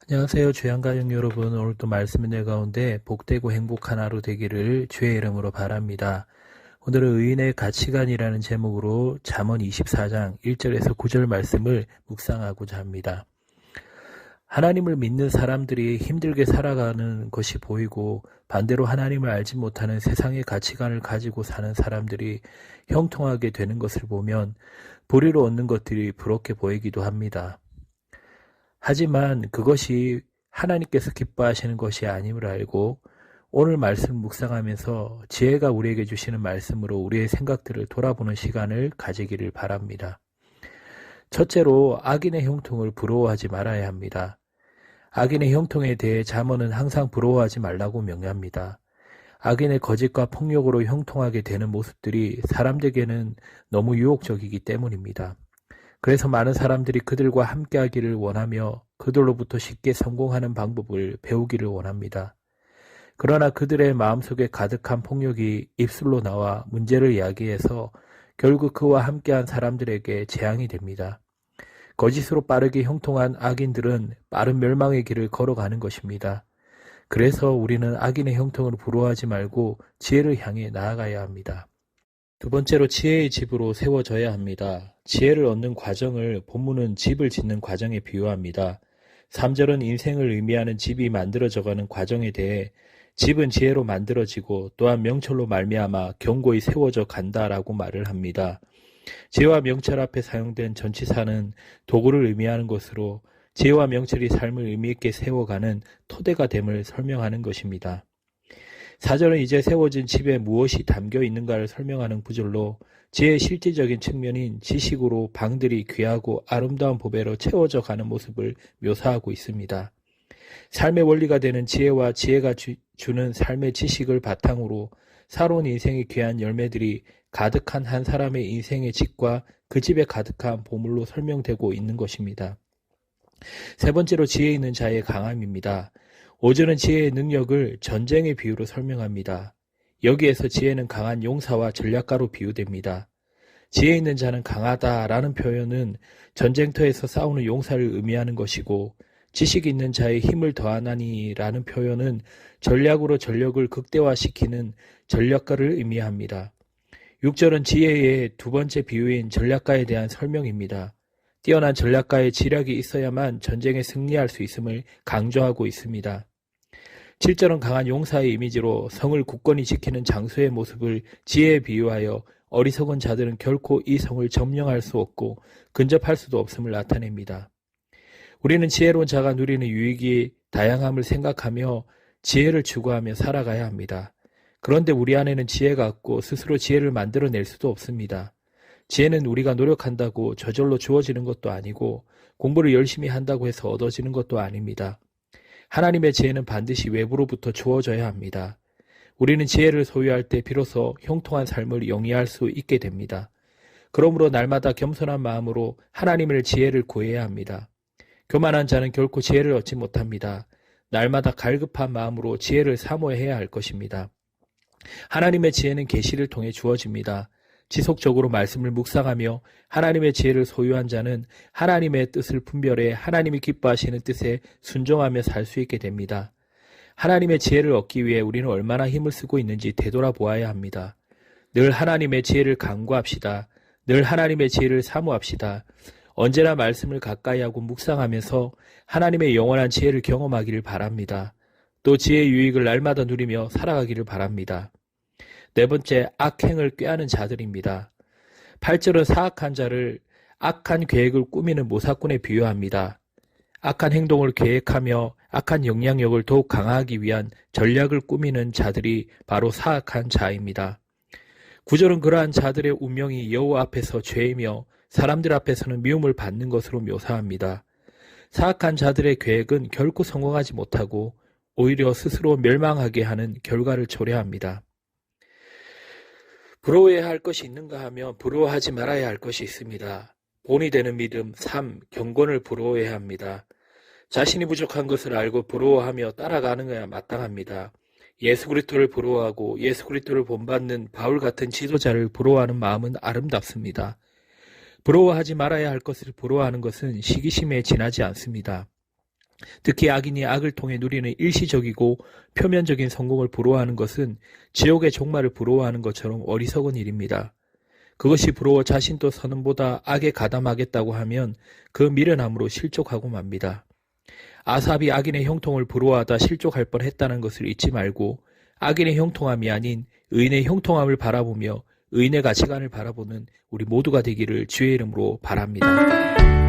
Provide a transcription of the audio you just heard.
안녕하세요. 주양가족 여러분. 오늘도 말씀의 내 가운데 복되고 행복한 하루 되기를 주의 이름으로 바랍니다. 오늘은 의인의 가치관이라는 제목으로 잠언 24장 1절에서 9절 말씀을 묵상하고자 합니다. 하나님을 믿는 사람들이 힘들게 살아가는 것이 보이고 반대로 하나님을 알지 못하는 세상의 가치관을 가지고 사는 사람들이 형통하게 되는 것을 보면 보리로 얻는 것들이 부럽게 보이기도 합니다. 하지만 그것이 하나님께서 기뻐하시는 것이 아님을 알고 오늘 말씀 묵상하면서 지혜가 우리에게 주시는 말씀으로 우리의 생각들을 돌아보는 시간을 가지기를 바랍니다. 첫째로 악인의 형통을 부러워하지 말아야 합니다. 악인의 형통에 대해 잠언은 항상 부러워하지 말라고 명령합니다. 악인의 거짓과 폭력으로 형통하게 되는 모습들이 사람들에게는 너무 유혹적이기 때문입니다. 그래서 많은 사람들이 그들과 함께하기를 원하며 그들로부터 쉽게 성공하는 방법을 배우기를 원합니다. 그러나 그들의 마음속에 가득한 폭력이 입술로 나와 문제를 야기해서 결국 그와 함께한 사람들에게 재앙이 됩니다. 거짓으로 빠르게 형통한 악인들은 빠른 멸망의 길을 걸어가는 것입니다. 그래서 우리는 악인의 형통을 부러워하지 말고 지혜를 향해 나아가야 합니다. 두 번째로 지혜의 집으로 세워져야 합니다. 지혜를 얻는 과정을 본문은 집을 짓는 과정에 비유합니다. 3절은 인생을 의미하는 집이 만들어져가는 과정에 대해 집은 지혜로 만들어지고 또한 명철로 말미암아 견고히 세워져 간다라고 말을 합니다. 지혜와 명철 앞에 사용된 전치사는 도구를 의미하는 것으로 지혜와 명철이 삶을 의미있게 세워가는 토대가 됨을 설명하는 것입니다. 4절은 이제 세워진 집에 무엇이 담겨 있는가를 설명하는 구절로 지혜의 실질적인 측면인 지식으로 방들이 귀하고 아름다운 보배로 채워져 가는 모습을 묘사하고 있습니다. 삶의 원리가 되는 지혜와 지혜가 주는 삶의 지식을 바탕으로 살아온 인생의 귀한 열매들이 가득한 한 사람의 인생의 집과 그 집에 가득한 보물로 설명되고 있는 것입니다. 세 번째로 지혜 있는 자의 강함입니다. 5절은 지혜의 능력을 전쟁의 비유로 설명합니다. 여기에서 지혜는 강한 용사와 전략가로 비유됩니다. 지혜 있는 자는 강하다라는 표현은 전쟁터에서 싸우는 용사를 의미하는 것이고 지식 있는 자의 힘을 더하나니라는 표현은 전략으로 전력을 극대화시키는 전략가를 의미합니다. 6절은 지혜의 두 번째 비유인 전략가에 대한 설명입니다. 뛰어난 전략가의 지략이 있어야만 전쟁에 승리할 수 있음을 강조하고 있습니다. 7절은 강한 용사의 이미지로 성을 굳건히 지키는 장수의 모습을 지혜에 비유하여 어리석은 자들은 결코 이 성을 점령할 수 없고 근접할 수도 없음을 나타냅니다. 우리는 지혜로운 자가 누리는 유익이 다양함을 생각하며 지혜를 추구하며 살아가야 합니다. 그런데 우리 안에는 지혜가 없고 스스로 지혜를 만들어낼 수도 없습니다. 지혜는 우리가 노력한다고 저절로 주어지는 것도 아니고 공부를 열심히 한다고 해서 얻어지는 것도 아닙니다. 하나님의 지혜는 반드시 외부로부터 주어져야 합니다. 우리는 지혜를 소유할 때 비로소 형통한 삶을 영위할 수 있게 됩니다. 그러므로 날마다 겸손한 마음으로 하나님의 지혜를 구해야 합니다. 교만한 자는 결코 지혜를 얻지 못합니다. 날마다 갈급한 마음으로 지혜를 사모해야 할 것입니다. 하나님의 지혜는 계시를 통해 주어집니다. 지속적으로 말씀을 묵상하며 하나님의 지혜를 소유한 자는 하나님의 뜻을 분별해 하나님이 기뻐하시는 뜻에 순종하며 살 수 있게 됩니다. 하나님의 지혜를 얻기 위해 우리는 얼마나 힘을 쓰고 있는지 되돌아보아야 합니다. 늘 하나님의 지혜를 간구합시다. 늘 하나님의 지혜를 사모합시다. 언제나 말씀을 가까이 하고 묵상하면서 하나님의 영원한 지혜를 경험하기를 바랍니다. 또 지혜의 유익을 날마다 누리며 살아가기를 바랍니다. 네 번째, 악행을 꾀하는 자들입니다. 8절은 사악한 자를 악한 계획을 꾸미는 모사꾼에 비유합니다. 악한 행동을 계획하며 악한 영향력을 더욱 강화하기 위한 전략을 꾸미는 자들이 바로 사악한 자입니다. 9절은 그러한 자들의 운명이 여호와 앞에서 죄이며 사람들 앞에서는 미움을 받는 것으로 묘사합니다. 사악한 자들의 계획은 결코 성공하지 못하고 오히려 스스로 멸망하게 하는 결과를 초래합니다. 부러워해야 할 것이 있는가 하면 부러워하지 말아야 할 것이 있습니다. 본이 되는 믿음, 삶, 경건을 부러워해야 합니다. 자신이 부족한 것을 알고 부러워하며 따라가는 것야 마땅합니다. 예수 그리스도를 부러워하고 예수 그리스도를 본받는 바울 같은 지도자를 부러워하는 마음은 아름답습니다. 부러워하지 말아야 할 것을 부러워하는 것은 시기심에 지나지 않습니다. 특히 악인이 악을 통해 누리는 일시적이고 표면적인 성공을 부러워하는 것은 지옥의 종말을 부러워하는 것처럼 어리석은 일입니다. 그것이 부러워 자신도 선음보다 악에 가담하겠다고 하면 그 미련함으로 실족하고 맙니다. 아삽이 악인의 형통을 부러워하다 실족할 뻔했다는 것을 잊지 말고 악인의 형통함이 아닌 의인의 형통함을 바라보며 의인의 가치관을 바라보는 우리 모두가 되기를 주의 이름으로 바랍니다.